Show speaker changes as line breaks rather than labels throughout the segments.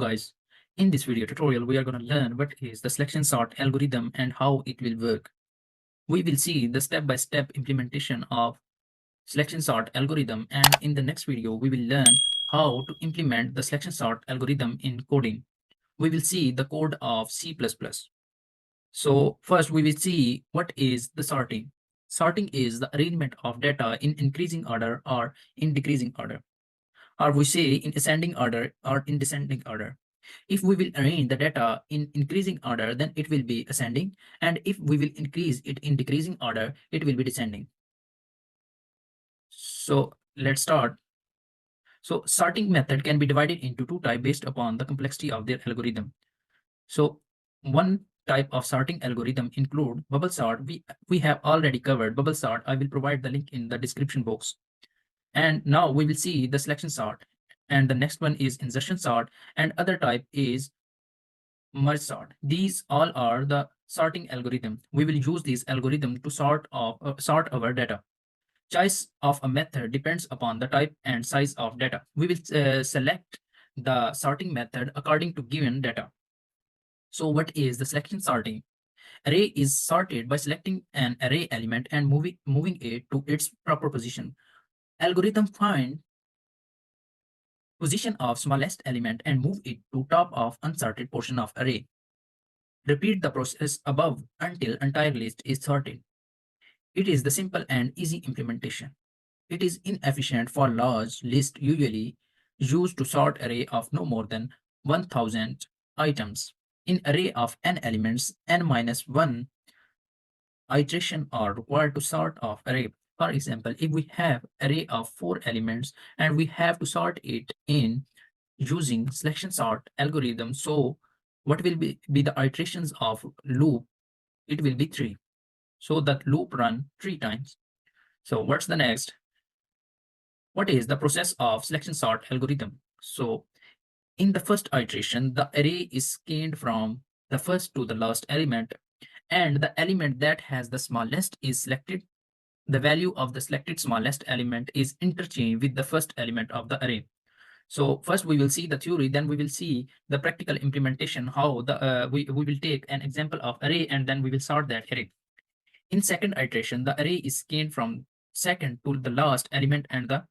guys, in this video tutorial we are going to learn what is the selection sort algorithm and how it will work. We will see the step-by-step implementation of selection sort algorithm, and in the next video we will learn how to implement the selection sort algorithm in coding. We will see the code of C++. So first we will see what is the sorting. Sorting is the arrangement of data in increasing order or in decreasing order, or we say in ascending order or in descending order. If we will arrange the data in increasing order, then it will be ascending, and if we will increase it in decreasing order, it will be descending. So let's start. So sorting method can be divided into two types based upon the complexity of their algorithm. So one type of sorting algorithm include bubble sort. We have already covered bubble sort. I will provide the link in the description box. And now we will see the selection sort. And the next one is insertion sort, and other type is merge sort. These all are the sorting algorithm. We will use this algorithm to sort our data. Choice of a method depends upon the type and size of data. We will select the sorting method according to given data. So what is the selection sorting? Array is sorted by selecting an array element and moving it to its proper position. Algorithm find position of smallest element and move it to top of unsorted portion of array. Repeat the process above until entire list is sorted. It is the simple and easy implementation. It is inefficient for large list usually used to sort array of no more than 1000 items. In array of n elements, n minus 1 iteration are required to sort of array. For example, if we have array of 4 elements and we have to sort it in using selection sort algorithm, so what will be the iterations of loop? It will be 3. So that loop run 3 times. So what's the next? What is the process of selection sort algorithm? So in the first iteration, the array is scanned from the first to the last element, and the element that has the smallest is selected. The value of the selected smallest element is interchanged with the first element of the array. So first we will see the theory, then we will see the practical implementation, how we will take an example of array and then we will sort that array. In second iteration, the array is scanned from second to the last element, and the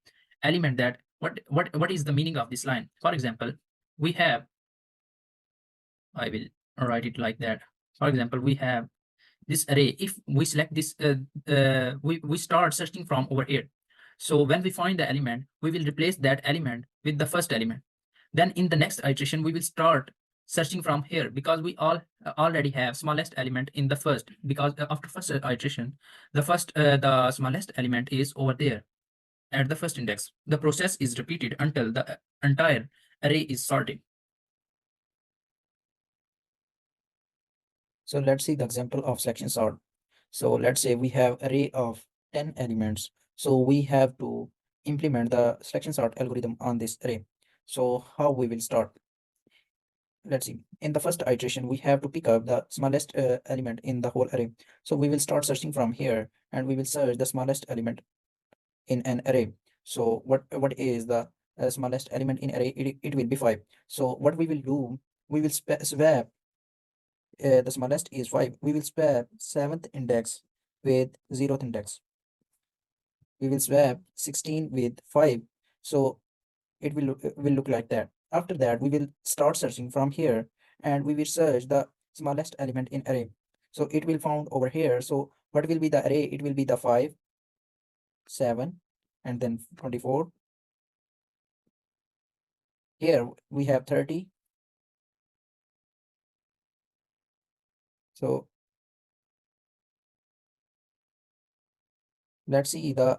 element that what is the meaning of this line? For example, we have, I will write it like that. For example, we have this array. If we select this, we start searching from over here. So when we find the element, we will replace that element with the first element. Then in the next iteration, we will start searching from here because we already have smallest element in the first, because after first iteration, the smallest element is over there at the first index. The process is repeated until the entire array is sorted.
So let's see the example of selection sort. So let's say we have array of 10 elements. So we have to implement the selection sort algorithm on this array. So how we will start? Let's see. In the first iteration, we have to pick up the smallest element in the whole array. So we will start searching from here, and we will search the smallest element in an array. So what is the smallest element in array? It will be 5. So what we will do, we will swap the smallest is 5. We will swap 7th index with 0th index. We will swap 16 with 5. So it will look like that. After that, we will start searching from here, and we will search the smallest element in array. So it will found over here. So what will be the array? It will be the 5, 7, and then 24. Here we have 30. So let's see the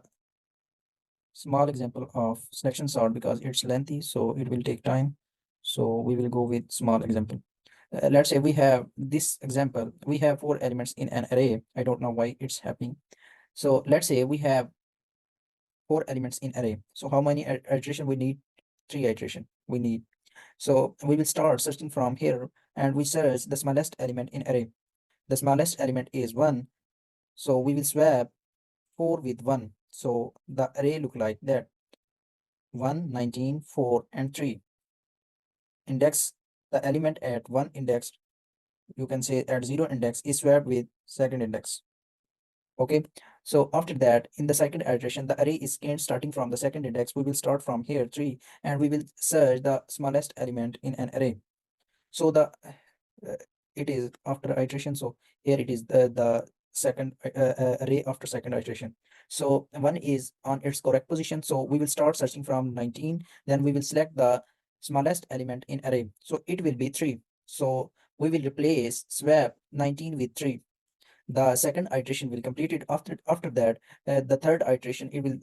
small example of selection sort because it's lengthy, so it will take time. So we will go with small example. Let's say we have this example. We have 4 elements in an array. I don't know why it's happening. So let's say we have 4 elements in array. So how many iteration we need? 3 iteration we need. So we will start searching from here, and we search the smallest element in array. The smallest element is 1. So we will swap 4 with 1. So the array look like that: 1, 19, 4, and 3. Index the element at one index, you can say at zero index, is swapped with second index. Okay, so after that, in the second iteration, the array is scanned starting from the second index. We will start from here 3, and we will search the smallest element in an array. So uh, it is after iteration. So here it is the second array after second iteration. So one is on its correct position. So we will start searching from 19. Then we will select the smallest element in array. So it will be 3. So we will replace swap 19 with 3. The second iteration will complete it. After that, the third iteration, it will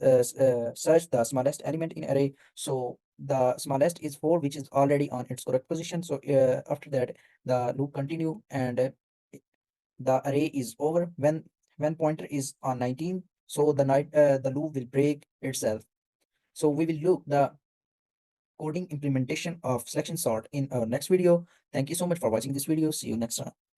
search the smallest element in array. So the smallest is 4, which is already on its correct position. So after that, the loop continue, and the array is over when pointer is on 19. So the loop will break itself. So we will look the coding implementation of selection sort in our next video. Thank you so much for watching this video. See you next time.